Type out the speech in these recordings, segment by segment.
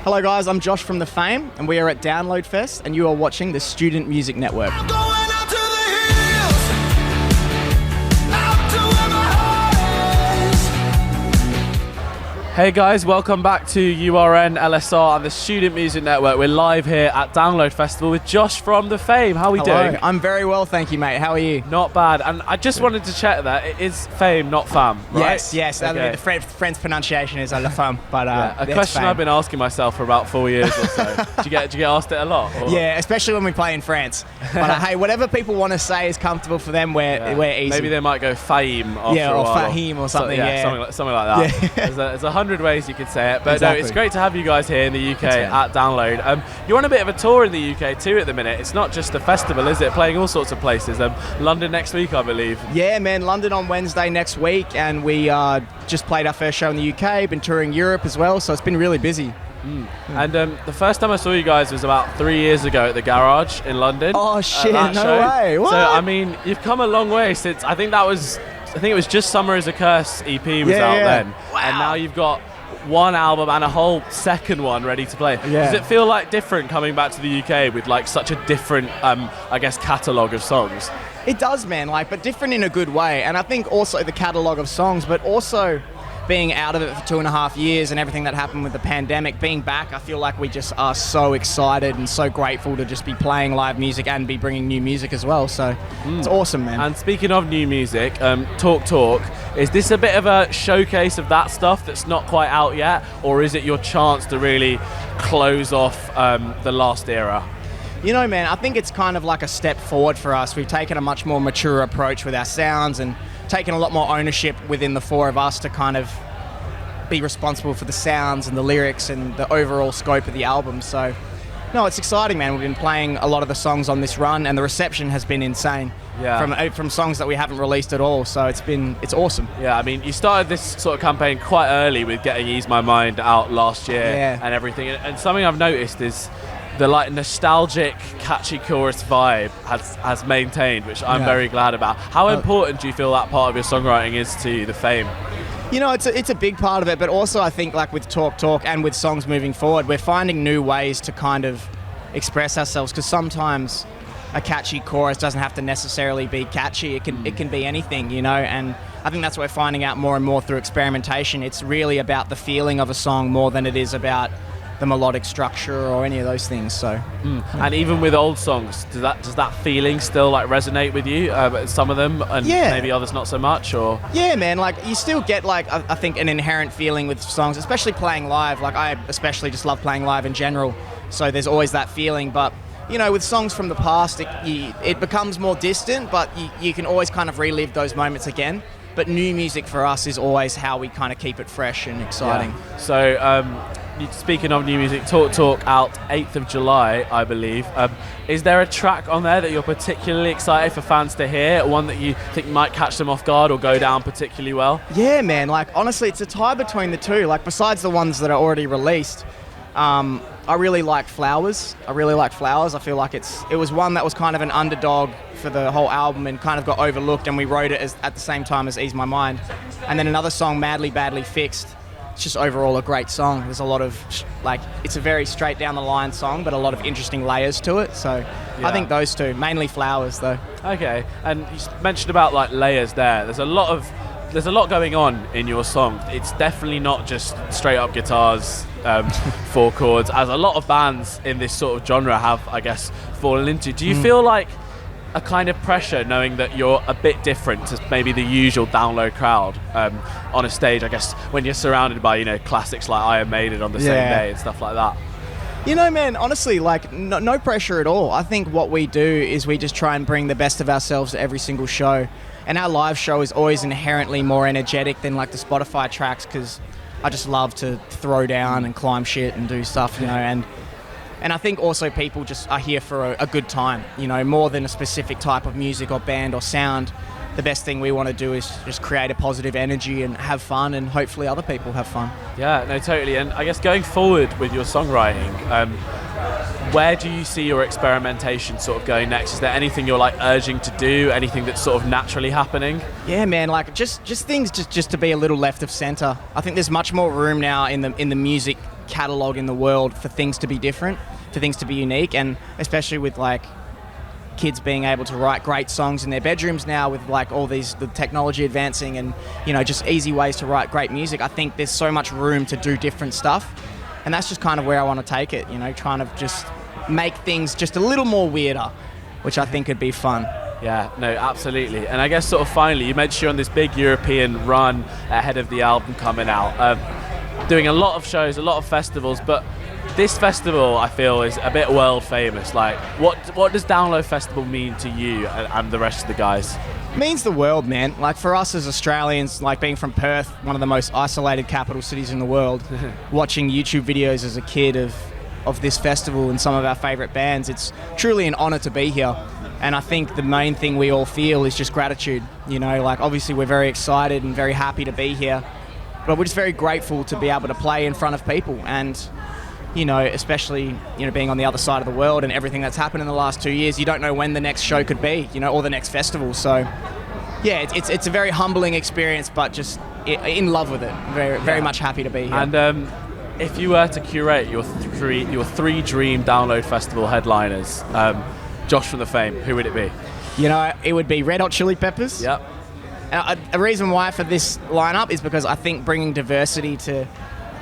Hello guys, I'm Josh from the Faim, and we are at Download Fest, and you are watching the Student Music Network. Hey guys, welcome back to URN LSR and the Student Music Network. We're live here at Download Festival with Josh from the Faim. How are we doing? I'm very well, thank you, mate. How are you? Not bad. And I just wanted to check that it is Faim, not Fam, right? Yes. Okay. The French pronunciation is La Femme, but a question Faim. I've been asking myself for about 4 years or so. Do you get asked it a lot? Or? Yeah, especially when we play in France. But hey, whatever people want to say is comfortable for them. We're easy. Maybe they might go Faim after a while. Faim or something. Something like that. Yeah. There's 100 ways you could say it, but exactly. No, it's great to have you guys here in the UK at Download. You're on a bit of a tour in the UK too at the minute. It's not just a festival, is it? Playing all sorts of places. London next week, I believe. Yeah, man, London on Wednesday next week, and we just played our first show in the UK, been touring Europe as well, so it's been really busy. And the first time I saw you guys was about 3 years ago at the Garage in London. Oh shit, no show. Way. What? So, I mean, you've come a long way since, I think it was just Summer is a Curse EP was out then. Wow. And now you've got one album and a whole second one ready to play. Yeah. Does it feel like different coming back to the UK with like such a different, catalogue of songs? It does, man, but different in a good way. And I think also the catalogue of songs, but also being out of it for 2.5 years and everything that happened with the pandemic, being back, I feel like we just are so excited and so grateful to just be playing live music and be bringing new music as well. So it's awesome, man. And speaking of new music, Talk, is this a bit of a showcase of that stuff that's not quite out yet? Or is it your chance to really close off the last era? You know, man, I think it's kind of like a step forward for us. We've taken a much more mature approach with our sounds and taken a lot more ownership within the four of us to kind of be responsible for the sounds and the lyrics and the overall scope of the album. So, no, it's exciting, man. We've been playing a lot of the songs on this run, and the reception has been insane. Yeah. From songs that we haven't released at all. So it's awesome. Yeah, I mean, you started this sort of campaign quite early with getting Ease My Mind out last year and everything. And something I've noticed is the nostalgic, catchy chorus vibe has maintained, which I'm very glad about. How important do you feel that part of your songwriting is to the Faim? You know, it's a big part of it, but also I think with Talk and with songs moving forward, we're finding new ways to kind of express ourselves, because sometimes a catchy chorus doesn't have to necessarily be catchy. It can be anything, you know, and I think that's what we're finding out more and more through experimentation. It's really about the feeling of a song more than it is about the melodic structure or any of those things. So and even with old songs, does that feeling still resonate with you, some of them, and maybe others not so much? Or man, you still get I think an inherent feeling with songs, especially playing live. I especially just love playing live in general, so there's always that feeling. But you know, with songs from the past, it becomes more distant, but you can always kind of relive those moments again. But new music for us is always how we kind of keep it fresh and exciting. So speaking of new music, Talk out 8th of July, I believe. Is there a track on there that you're particularly excited for fans to hear? One that you think might catch them off guard or go down particularly well? Yeah, man. Honestly, it's a tie between the two. Besides the ones that are already released, I really like Flowers. I feel like it was one that was kind of an underdog for the whole album and kind of got overlooked, and we wrote it at the same time as Ease My Mind. And then another song, Madly Badly Fixed. It's just overall a great song. There's a lot of, it's a very straight down the line song, but a lot of interesting layers to it. So I think those two, mainly Flowers though. Okay, and you mentioned about layers there. There's a lot going on in your song. It's definitely not just straight up guitars, 4 chords, as a lot of bands in this sort of genre have, I guess, fallen into. Do you feel like a kind of pressure knowing that you're a bit different to maybe the usual Download crowd on a stage, I guess, when you're surrounded by, classics like Iron Maiden on the same day and stuff like that? You know, man, honestly, no pressure at all. I think what we do is we just try and bring the best of ourselves to every single show. And our live show is always inherently more energetic than the Spotify tracks, because I just love to throw down and climb shit and do stuff, And I think also people just are here for a good time, more than a specific type of music or band or sound. The best thing we want to do is just create a positive energy and have fun, and hopefully other people have fun. Yeah, no, totally. And I guess going forward with your songwriting, where do you see your experimentation sort of going next? Is there anything you're urging to do? Anything that's sort of naturally happening? Yeah, man, just things just to be a little left of center. I think there's much more room now in the music catalog in the world for things to be different, for things to be unique, and especially with like kids being able to write great songs in their bedrooms now with like all the technology advancing and, you know, just easy ways to write great music. I think there's so much room to do different stuff, and that's just kind of where I want to take it, you know, trying to just make things just a little more weirder, which I think could be fun. Yeah, no, absolutely. And I guess sort of finally, you mentioned you're on this big European run ahead of the album coming out, doing a lot of shows, a lot of festivals, but this festival, I feel, is a bit world famous. Like, what does Download Festival mean to you and the rest of the guys? It means the world, man. Like, for us as Australians, like being from Perth, one of the most isolated capital cities in the world, watching YouTube videos as a kid of this festival and some of our favourite bands, it's truly an honour to be here. And I think the main thing we all feel is just gratitude. You know, like, obviously we're very excited and very happy to be here, but we're just very grateful to be able to play in front of people. And you know, especially, you know, being on the other side of the world and everything that's happened in the last 2 years, you don't know when the next show could be, you know, or the next festival. So, yeah, it's a very humbling experience, but just in love with it. Very much happy to be here. And if you were to curate your three dream Download Festival headliners, Josh from the Faim, who would it be? You know, it would be Red Hot Chili Peppers. Yep. A reason why for this lineup is because I think bringing diversity to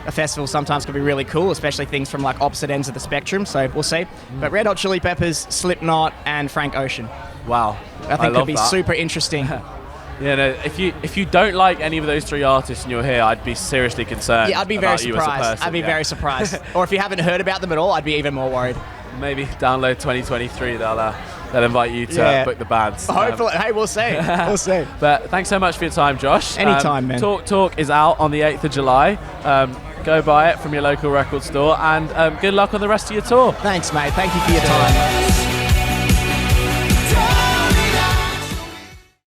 a festival sometimes can be really cool, especially things from like opposite ends of the spectrum, so we'll see. But Red Hot Chili Peppers, Slipknot, and Frank Ocean. Wow. I think could be super interesting. Yeah, no, if you don't like any of those three artists and you're here, I'd be seriously concerned. Yeah, I'd be very about you as a surprised. person, I'd be very surprised. Or if you haven't heard about them at all, I'd be even more worried. Maybe Download 2023, they'll invite you to book the bands. Hopefully, hey, we'll see. We'll see. But thanks so much for your time, Josh. Anytime, man. Talk is out on the 8th of July. Go buy it from your local record store, and good luck on the rest of your tour. Thanks, mate. Thank you for your time.